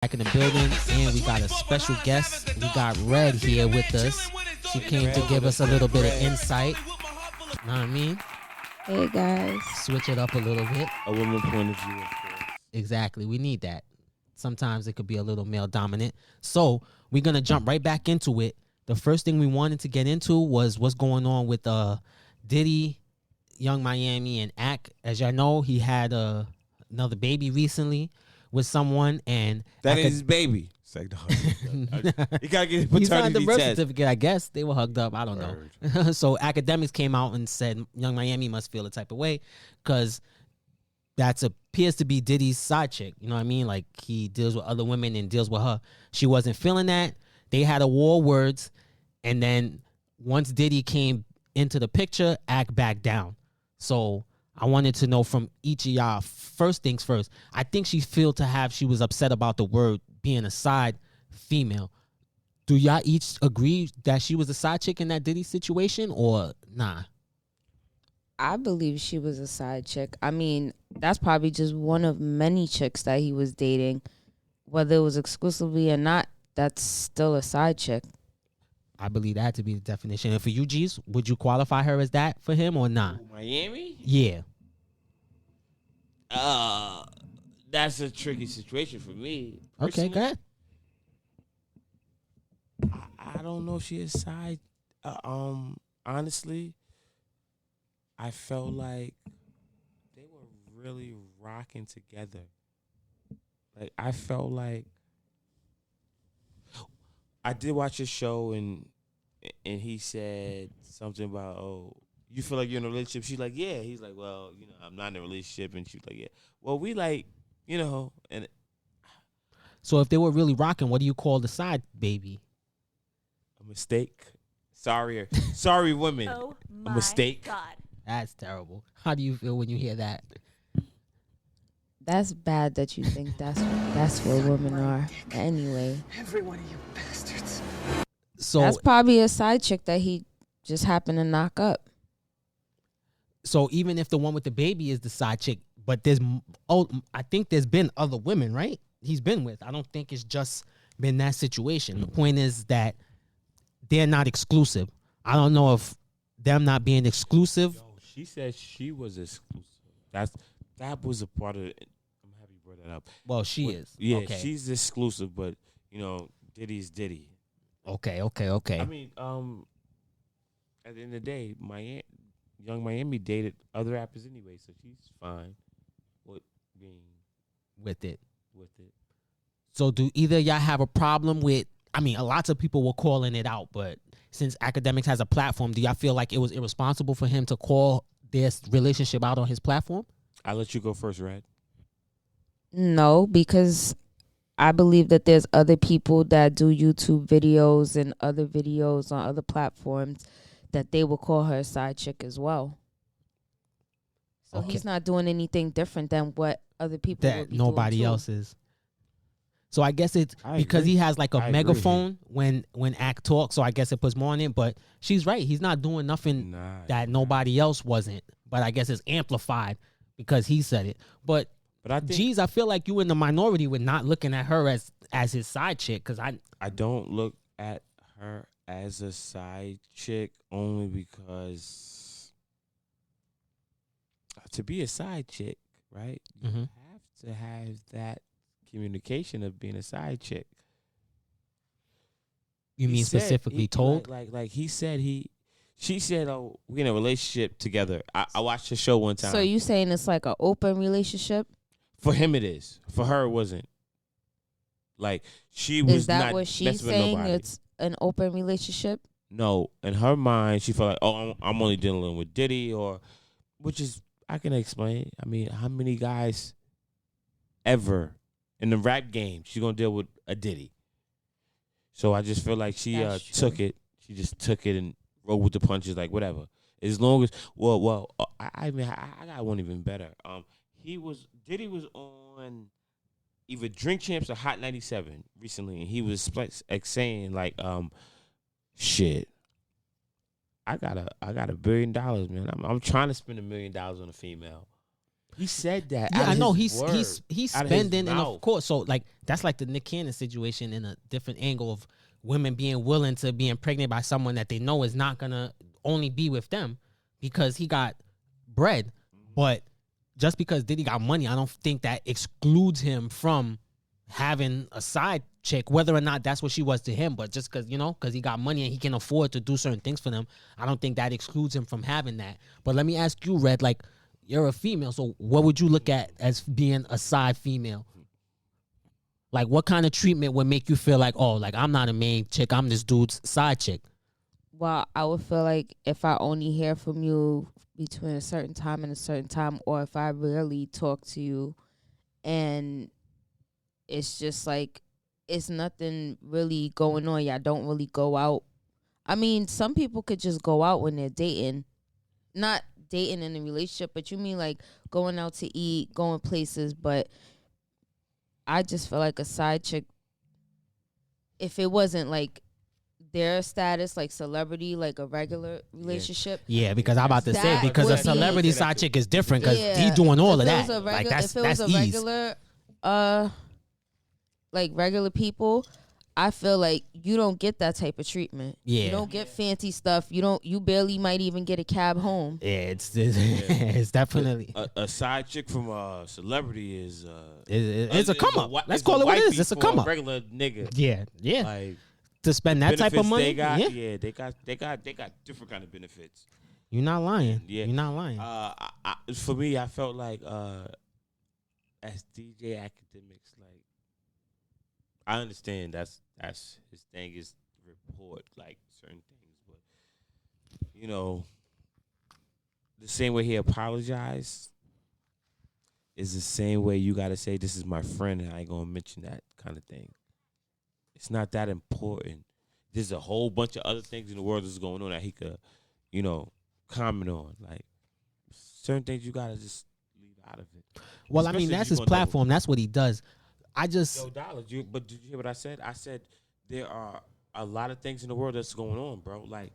back in the building, and we got a special guest. We got Red here with us. She came to give us a little bit of insight. Know what I mean? Hey guys. Switch it up a little bit. A woman point of view, of course. Exactly. We need that. Sometimes it could be a little male dominant. So we're gonna jump right back into it. The first thing we wanted to get into was what's going on with Diddy, Young Miami, and As y'all know, he had another baby recently with someon, and that is his baby. It's like, you gotta get his paternity he signed the birth test. certificate. I guess they were hugged up. I don't know. So Akademiks came out and said Young Miami must feel a type of way because that appears to be Diddy's side chick. You know what I mean? Like, he deals with other women and deals with her. She wasn't feeling that. They had a war of words, and then once Diddy came into the picture, backed down. So I wanted to know from each of y'all, first things first. I think she was upset about the word being a side female. Do y'all each agree that she was a side chick in that Diddy situation, or nah? I believe she was a side chick. I mean, that's probably just one of many chicks that he was dating. Whether it was exclusively or not, that's still a side chick. I believe that to be the definition. And for you, G's, would you qualify her as that for him or not? Miami? Yeah. That's a tricky situation for me. Okay, go ahead. I don't know if she is side. Honestly, I felt like they were really rocking together. Like, I felt like I did watch a show and he said something about, oh, you feel like you're in a relationship? She's like, yeah. He's like, well, I'm not in a relationship. And she's like, yeah. Well, we like, and So if they were really rocking, what do you call the side baby? a mistake. Sorry, women. Oh my a mistake. God. That's terrible. How do you feel when you hear that? That's bad that you think that's where women are. Anyway, Every one of you bastards. So that's probably a side chick that he just happened to knock up. So even if the one with the baby is the side chick, but I think there's been other women, right? He's been with. I don't think it's just been that situation. The point is that they're not exclusive. I don't know if them not being exclusive. Yo, she said she was exclusive. That was a part of it. I'm happy you brought that up. Well, she is. Yeah, Okay. she's exclusive, but Diddy's Diddy. Okay. I mean, at the end of the day, Young Miami dated other rappers anyway, so she's fine with being with it. with it. So do either of y'all have a problem with, I mean, lots of people were calling it out, but since Akademiks has a platform, do y'all feel like it was irresponsible for him to call this relationship out on his platform? I'll let you go first, Red. No, because I believe that there's other people that do YouTube videos and other videos on other platforms that they will call her a side chick as well. So Okay. he's not doing anything different than what other people would That be nobody doing too. else is. So I guess it's I because agree. he has like a I agree. megaphone when Act talks, so I guess it puts more on it. But she's right. He's not doing nothing that nobody else wasn't. But I guess it's amplified because he said it. But I think geez, I feel like you in the minority with not looking at her as his side chick, because I don't look at her as a side chick only because to be a side chick, right? You Mhm. have to have that communication of being a side chick. you He mean said- specifically he- told. like he said she said, oh, we're in a relationship together. I watched the show one time. So you saying it's like an open relationship? For him it is. For her it wasn't. Like, she was Is that not what she's messing with saying? nobody. It's an open relationship? No, in her mind, she felt like, oh, I'm only dealing with Diddy, which is, I can explain. I mean, how many guys ever in the rap game, she's going to deal with a Diddy? So I just feel like she That's took true. it. She just took it and rolled with the punches, like, whatever. As long as, I mean, I got one even better. Diddy was on either Drink Champs or Hot 97 recently, and he was like saying, like, shit, I got $1 billion, man. I'm trying to spend $1 million on a female. He said that. Yeah, out I of know his he's word, he's out of his spending, and of mouth. course, so like that's like the Nick Cannon situation in a different angle of women being willing to be impregnated by someone that they know is not gonna only be with them because he got bread. But just because Diddy got money, I don't think that excludes him from having a side chick, whether or not that's what she was to him. But just because, because he got money and he can afford to do certain things for them, I don't think that excludes him from having that. But let me ask you, Red, like, you're a female, so what would you look at as being a side female? Like, what kind of treatment would make you feel like, oh, like, I'm not a main chick, I'm this dude's side chick? Well, I would feel like if I only hear from you between a certain time and a certain time, or if I rarely talk to you and it's just like it's nothing really going on, y'all don't really go out. I mean, some people could just go out when they're dating. Not dating in a relationship, but you mean like going out to eat, going places. But I just feel like a side chick, if it wasn't like their status, like celebrity, like a regular relationship. Yeah, because I'm about to say, That because a would be- celebrity side chick is different because Yeah. he's doing all If of it that. was a Like, regu- that's if it was a ease. regular, like regular people, I feel like you don't get that type of treatment. Yeah. You don't get fancy stuff. You barely might even get a cab home. Yeah, it's definitely A side chick from a celebrity is it's a come up. Let's call it what it is. It's a come up. Regular nigga. Yeah. Like To spend that type of benefits money. they got, Yeah. they got different kind of benefits. You're not lying. Yeah. You're not lying. For me, I felt like as DJ Akademiks, like I understand that's his thing is report like certain things, but the same way he apologized is the same way you gotta say this is my friend and I ain't gonna mention that kind of thing. It's not that important. There's a whole bunch of other things in the world that's going on that he could, comment on. Like certain things you gotta just leave out of it. Well, I Especially mean, if that's you his gonna platform. That's what he does. I just Yo, Dollars, but did you hear what I said? I said there are a lot of things in the world that's going on, bro. Like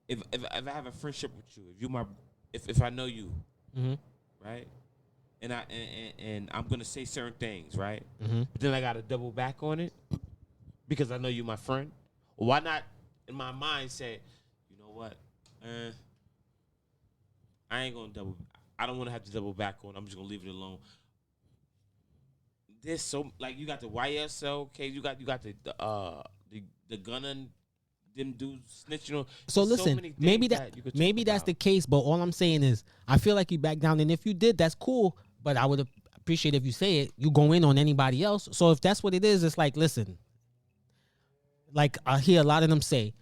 if I have a friendship with you, if I know you, Mhm. right? And I'm gonna say certain things, right? Mhm. But then I gotta double back on it because I know you my friend. Why not in my mind say, you know what? I ain't gonna I don't wanna have to double back on it. I'm just gonna leave it alone. There's so like you got the YSL case, you got the gunner, them dudes snitching on. So There's listen, many maybe things that you could maybe talk that's the about. case, but all I'm saying is I feel like you back down, and if you did, that's cool. But I would appreciate if you say it. You go in on anybody else. So if that's what it is, it's like, listen. Like I hear a lot of them say,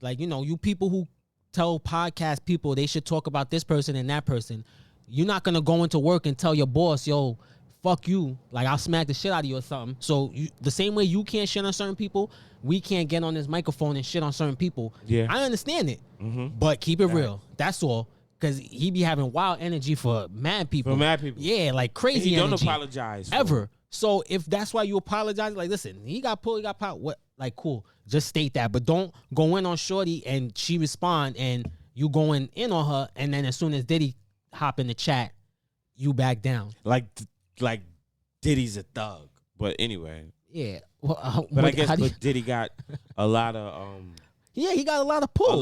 like, you people who tell podcast people they should talk about this person and that person. You're not gonna go into work and tell your boss, yo, fuck you, like I'll smack the shit out of you or something. So the same way you can't shit on certain people, we can't get on this microphone and shit on certain people. Yeah. I understand it, Mm-hmm. but keep it real. That's all. Because he be having wild energy for mad people. For mad people. Yeah, like crazy He don't energy. apologize for Ever. it. So if that's why you apologize, like, listen, he got pulled, he got popped. What? Like, cool. Just state that. But don't go in on Shorty and she respond and you going in on her. And then as soon as Diddy hop in the chat, you back down. Like Diddy's a thug. But anyway. Yeah. Well, But I guess how do you- Diddy got a lot of yeah, he got a lot of pull.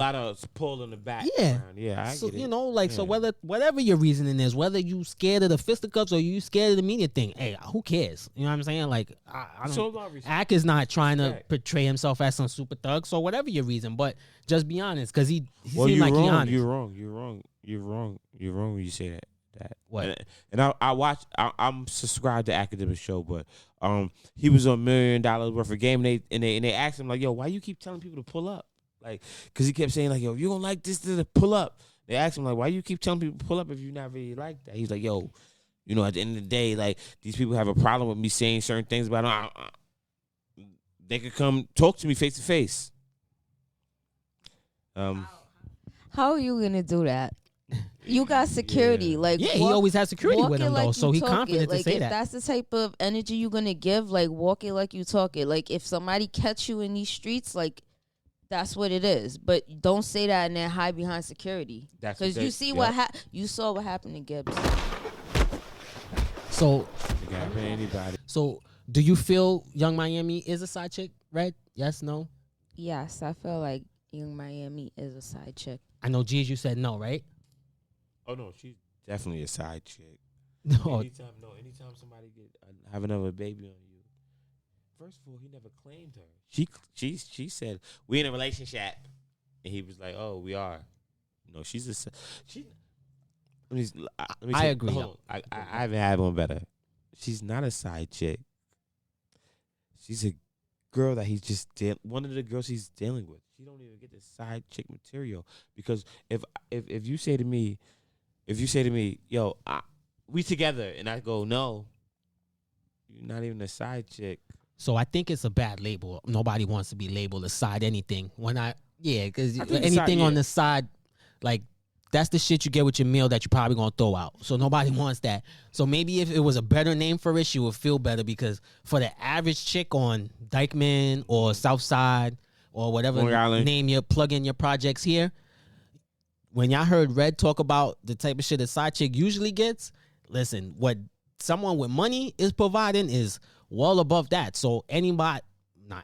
pull in the back. Yeah. Yeah, I So, get it. like, so Yeah. whatever your reasoning is, whether you scared of the fisticuffs or you scared of the media thing, hey, who cares? You know what I'm saying? Like, I So don't. my reason- Ack is not trying to Right. portray himself as some super thug. So whatever your reason, but just be honest, because he Well, seemed you're like he wrong. honest. You're wrong when you say that. What? And I watch. I'm subscribed to Academic Show, but he was on $1 million worth of game, and they asked him like, yo, why you keep telling people to pull up? Like, cause he kept saying like, yo, if you don't like this, pull up. They asked him like, why you keep telling people to pull up if you're not really like that? He's like, yo, at the end of the day, like these people have a problem with me saying certain things about them. They could come talk to me face to face. How are you gonna do that? You got security. Yeah. like Yeah, he walk- always has security walk with it him, like though, you so he talk confident it. to Like, say if that. that's the type of energy you're gonna give, like walk it like you talk it. Like if somebody catch you in these streets, like that's what it is. But don't say that and then hide behind security. That's what Because you they- see yeah. you saw what happened to Gibbs. So, You gotta pay anybody. so do you feel Young Miami is a side chick? Red? Yes, no. Yes, I feel like Young Miami is a side chick. I know, G's, you said no, right? Oh no, she's definitely a side chick. No. Anytime somebody have another baby on you, first of all, he never claimed her. She said we in a relationship, and he was like, "Oh, we are." No, she's a she. Let me I say- agree, hold on. I haven't had one better. She's not a side chick. She's a girl that he's just one of the girls he's dealing with. She don't even get the side chick material because if you say to me, yo, we together, and I go, no, you're not even a side chick. So I think it's a bad label. Nobody wants to be labeled a side anything. Because I think anything the side, on the side, like, that's the shit you get with your meal that you're probably gonna throw out. So nobody wants that. So maybe if it was a better name for it, she would feel better, because for the average chick on Dykeman or Southside or whatever Long Island. name you plug in your projects here, when y'all heard Red talk about the type of shit a side chick usually gets, listen, what someone with money is providing is well above that. So anybody,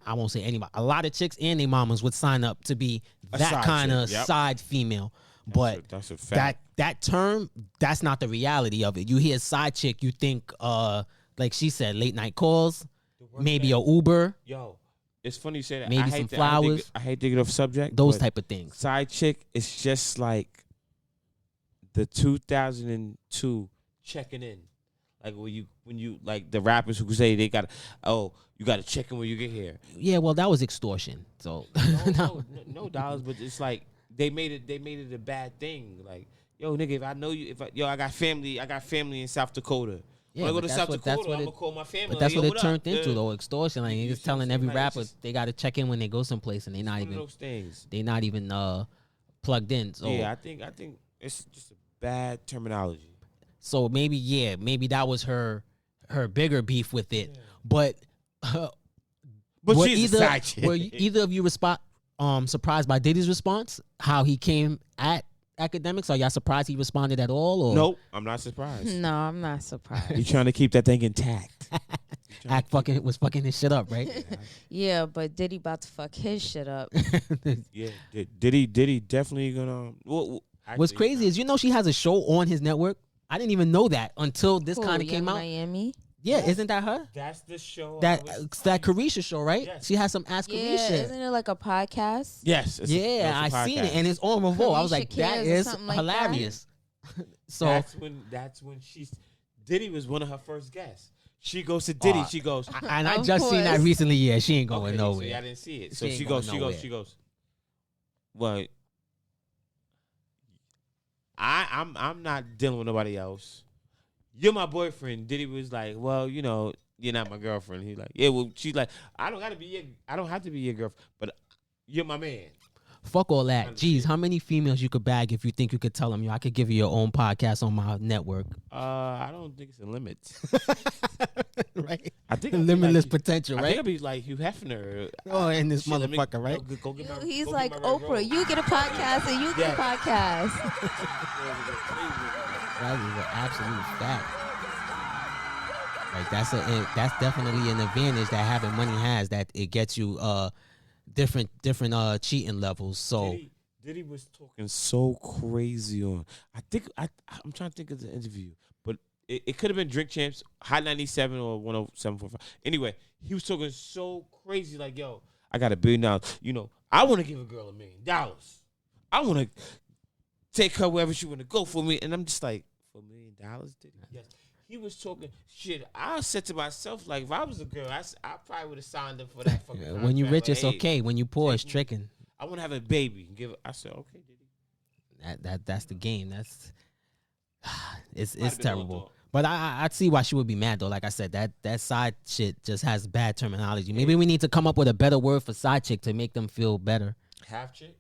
I won't say anybody, a lot of chicks and their mamas would sign up to be A that side kind of chick, yep. side female. But That's a fact. that term, that's not the reality of it. You hear side chick, you think like she said, late night calls, maybe a Uber, Yo, it's funny you say that. maybe I some hate flowers, I hate to get off subject. those but type of things. Side chick is just like the 2002 checking in. Like when you like the rappers who say they got, you got to check in when you get here. Yeah, well, that was extortion. So No dollars, but it's like they made it a bad thing. Like, yo, nigga, if I know you, I got family in South Dakota. yeah, when I go but to that's South what Dakota, I'm it, gonna call my family. but that's like, what yo, it turned up? into Yeah. though, extortion. Like, You he's see telling what I'm every saying? Like, rapper it's just- they got to check in when they go someplace, and they're not One of even those things. plugged in. So Yeah, I think it's just a bad terminology. so maybe that was her bigger beef with it, but. But Were she's a side chick. Were either of you surprised by Diddy's response? How he came at Akademiks? Are y'all surprised he responded at all? Or Nope, I'm not surprised. No, I'm not surprised. He's trying to keep that thing intact. was fucking his shit up, right? Yeah, but Diddy about to fuck his shit up. Yeah, Diddy definitely gonna. Well, What's actually, crazy is, she has a show on his network. I didn't even know that until this Who, kind of came Young out. Miami? Yeah, isn't that her? that's the show. That Carisha show, right? Yes. She has some Ask Yeah, Carisha. isn't it like a podcast? Yes. Yeah, I seen it, and it's on Revolt. I was like, Carisha that Cares or is something like hilarious. So that's when Diddy was one of her first guests. She goes to Diddy. She goes. and I Of just seen that course. recently. Yeah, she ain't going Okay, nowhere. So y'all didn't see it. So She she ain't goes. going nowhere. She goes. Well, I'm not dealing with nobody else. You're my boyfriend. Diddy was like, well, you're not my girlfriend. He's like, yeah, well, she's like, I don't have to be your girlfriend, but you're my man. Fuck all that. Jeez, how many females you could bag if you think you could tell them, I could give you your own podcast on my network? I don't think it's a limit. Right? I think Limitless like, potential, I think right? I'd be like Hugh Hefner. Oh, and this Shit, let me- motherfucker, right? Go get my, He's go like get my Red Oprah. Rose. You get a podcast and you get a podcast. That is an absolute fact. Like, that's definitely an advantage that having money has, that it gets you different cheating levels. So Diddy was talking so crazy on. I'm trying to think of the interview, but it could have been Drink Champs, Hot 97 or 107.5. Anyway, he was talking so crazy, like, yo, I got $1 billion. I want to give a girl $1 million. I want to take her wherever she want to go for me, and I'm just like, for $1 million, Diddy? Yes. He was talking shit. I said to myself, like, if I was a girl, I probably would have signed up for that fucking when you contract. rich, it's Like, hey, okay. When you poor, it's take me. tricking. I want to have a baby. I said, okay, Diddy. That's the game. It's Might have been terrible. all But I'd see why she would be mad though. Like I said, that side shit just has bad terminology. Maybe we need to come up with a better word for side chick to make them feel better. Half chick?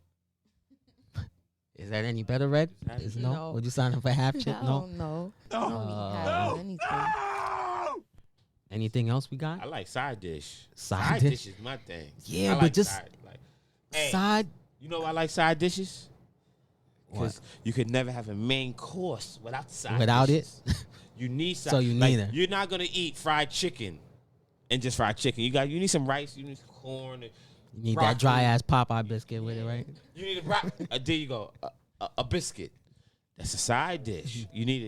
Is that any better, Red? Is no? No. Would you sign up for half chick? I No. don't know. No. I don't be having anything. Anything else we got? I like side dish. Side dish? is my thing. Yeah, I but like just side. Like, hey, side. you know why I like side dishes? because you could never have a main course without the side Without dishes. You need side. So you like, need it. You're not gonna eat fried chicken and just fried chicken. You need some rice. You need some corn. You need broccoli. that dry ass Popeye biscuit with it, right? You need there you go. A biscuit. That's a side dish. You need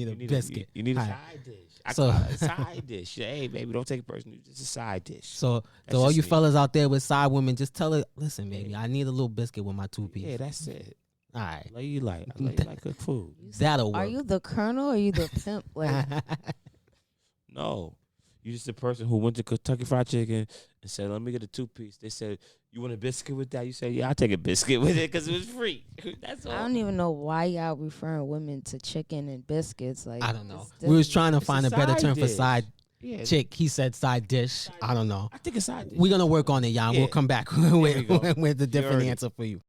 a biscuit. You need a All side right. dish. So- A side dish. Hey, baby, don't take it personally. It's a side dish. So That's all just you me. fellas out there with side women, just tell her, listen, baby, I need a little biscuit with my 2 piece. Yeah, that's it. All right, I like cook food. that'll work. Are you the colonel or are you the pimp? Like, No. You just a person who went to Kentucky Fried Chicken and said, let me get a 2-piece. They said, you want a biscuit with that? You said, yeah, I'll take a biscuit with it because it was free. That's all. I don't even know why y'all referring women to chicken and biscuits. Like, I don't know. it's We was different. trying to It's a find a better side term for dish. side Yeah, chick. He said side dish. I don't know. I think a side dish. We're gonna work on it, y'all. Yeah. We'll come back we with, go. with the different already- answer for you.